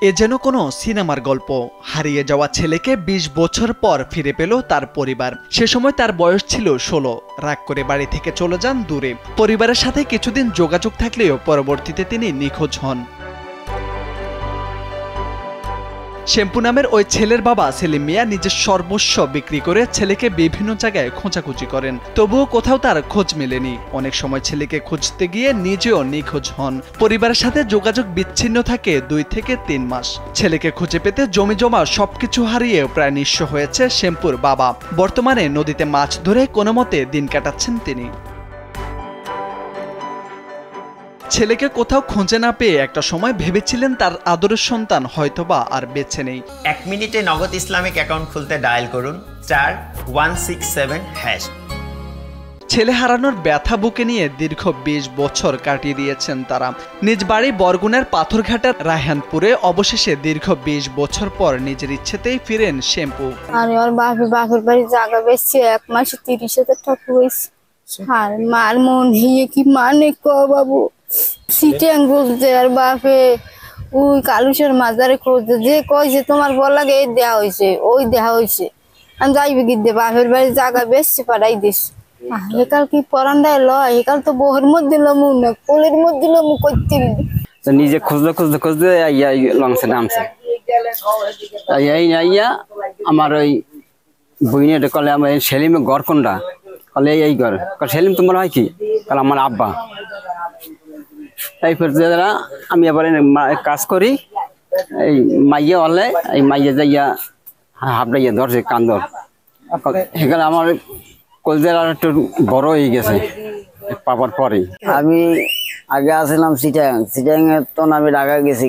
এ যেন কোনো সিনেমার গল্প। হারিয়ে যাওয়া ছেলেকে ২০ বছর পর ফিরে পেল তার পরিবার। সে সময় তার বয়স ছিল ১৬। রাগ করে বাড়ি থেকে চলে যান দূরে। পরিবারের সাথে কিছুদিন যোগাযোগ থাকলেও পরবর্তীতে তিনি নিখোঁজ হন। শেম্পু নামের ওই ছেলের বাবা সেলিম মিয়া নিজের সর্বস্ব বিক্রি করে ছেলেকে বিভিন্ন জায়গায় খোঁজাখুঁজি করেন, তবুও কোথাও তার খোঁজ মেলেনি। অনেক সময় ছেলেকে খুঁজতে গিয়ে নিজেও নিখোঁজ হন। পরিবারের সাথে যোগাযোগ বিচ্ছিন্ন থাকে ২ থেকে ৩ মাস। ছেলেকে খুঁজে পেতে জমিজমা সবকিছু হারিয়ে প্রায় নিঃস্ব হয়েছে শেম্পুর বাবা। বর্তমানে নদীতে মাছ ধরে কোনোমতে দিন কাটাচ্ছেন তিনি। ছেলেকে কোথাও খুঁজে না পেয়ে একটা সময় ভেবেছিলেন তার আদরের সন্তান হয়তোবা আর বেঁচে নেই। ১ মিনিটে নগদ ইসলামিক অ্যাকাউন্ট খুলতে ডায়াল করুন *167#। ছেলে হারানোর ব্যথা বুকে নিয়ে দীর্ঘ ২০ বছর কাটিয়ে দিয়েছেন তারা। নিজ বাড়ি বরগুনার পাথরঘাটার রায়হানপুরে অবশেষে দীর্ঘ ২০ বছর পর নিজের ইচ্ছেতেই ফিরেন শেম্পু। আরে ওর বাপের বাড়ি জায়গা বেশি 1 মাসে ৩০,০০০ টাকা হয়েছে। আর মার মন হিয়ে কি মানে বাবু সিটিয়াং বলতে আর বাপে ওই কালুসের মাজারে খুঁজতে যে কয় যে তোমার বল লাগে এই দেওয়া হয়েছে ওই দেওয়া হয়েছে। আমি যাইবে গিয়ে বাপের বাড়ি জায়গা বেশি পাঠাই দিস। একাল কি পরান্ডায় লয় একাল তো বউয়ের মধ্যে লমু না কোলের মধ্যে লমু করতে নিজে খুঁজতে লঞ্চে নামছে। আমার ওই বইনে কলে আমার সেলিমে ঘর কোনটা কলে এই ঘর সেলিম তোমার হয় কি কাল আমার আব্বা। তাই যারা আমি আবার কাজ করি এই মাইয়া হলে এই মাইয়া যাইয়া হাবড়াইয়া ধরছে কান্দর সেখানে আমার কলজার আর একটু বড় হয়ে গেছে পাবার পরে। আমি আগে আসলাম সিটাং এর তো আমি ঢাকা গেছি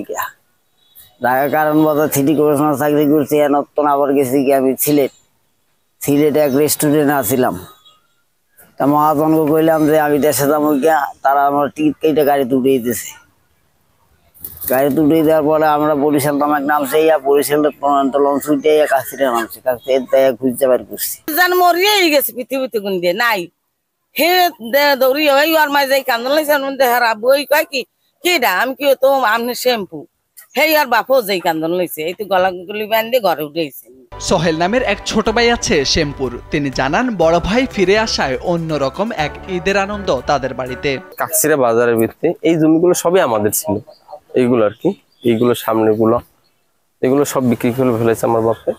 ঢাকা কারণ বাজার সিটি কর্পোরেশনের চাকরি করছি নতুন আবার গেছি কি আমি সিলেটে এক রেস্টুরেন্টে আসছিলাম। তা মহাজনকে কইলাম যে আমি দেশে যাবো গিয়া, তারা আমার টিকিট কেটে গাড়িতে উঠিয়ে দিয়েছে। গাড়িতে উঠিয়ে দেওয়ার পরে আমরা বরিশাল নামে নামছে বরিশালের লঞ্চ উঠে কাছিটা নামছে খুঁজতে পারি করছি মরিয়ে গেছে পৃথিবীতে কোন দিয়ে নাই হে দৌড়ি ওই আর মাই যাই কান্দন লাইছে হারা বই কয় কি কিডা আমি কি তো আমনে শ্যাম্পু হে আর বাপও যাই কান্দন লাইছে এই তো গলা গুলি বান্ধে ঘরে উঠেছে। সোহেল নামের এক ছোট ভাই আছে শেম্পুর। তিনি জানান বড় ভাই ফিরে আসায় অন্যরকম এক ঈদের আনন্দ তাদের বাড়িতে। কাকসিরা বাজারের ভিত্তি এই জমিগুলো সবই আমাদের ছিল। এইগুলো আর কি এইগুলো সামনেগুলো এগুলো সব বিক্রি করে ফেলেছে আমার বাপে।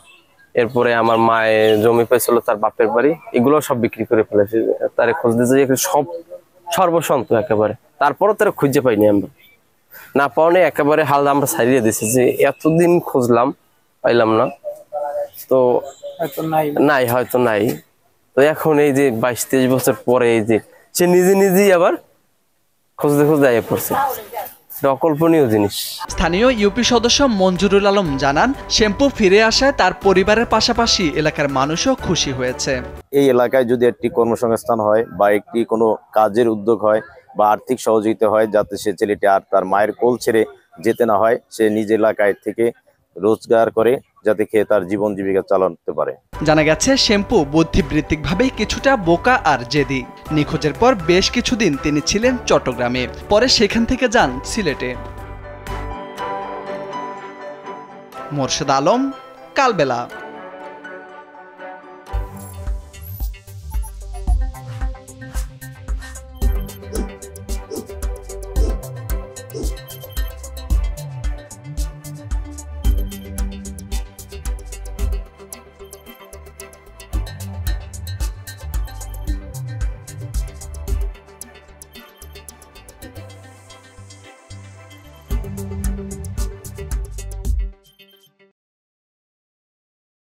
এরপরে আমার মায়ের জমি পেয়েছিল তার বাপের বাড়ি, এগুলো সব বিক্রি করে ফেলেছে। তারে খুঁজতে যাই সব সর্বসন্ত একেবারে। তারপরও তারা খুঁজে পাইনি আমরা, না পাওয়া একেবারে হাল আমরা ছাড়িয়ে দিছি যে এতদিন খুঁজলাম পাইলাম না, তো হয়তো নাই। তো এখন এই যে ২২-২৩ বছর পরে এই যে সে নিজেই আবার খুঁজতে আইয়া পড়ছে, অকল্পনীয় জিনিস। স্থানীয় ইউপি সদস্য মঞ্জুরুল আলম জানান শেম্পু ফিরে আসায় তার পরিবারের পাশাপাশি এলাকার মানুষও খুশি হয়েছে। এই এলাকায় যদি একটি কর্মসংস্থান হয় বা একটি কোনো কাজের উদ্যোগ হয় বা আর্থিক সহযোগিতা হয়, যাতে সে ছেলেটি আর তার মায়ের কোল ছেড়ে যেতে না হয়, সে নিজ এলাকায় থেকে রোজগার করে যাতে খেয়ে তার জীবন জীবিকা চালাতে পারে। জানা গেছে শেম্পু বুদ্ধিবৃত্তিকভাবে কিছুটা বোকা আর জেদি। নিখোঁজের পর বেশ কিছুদিন তিনি ছিলেন চট্টগ্রামে, পরে সেখান থেকে যান সিলেটে। মোর্শেদ আলম, কালবেলা।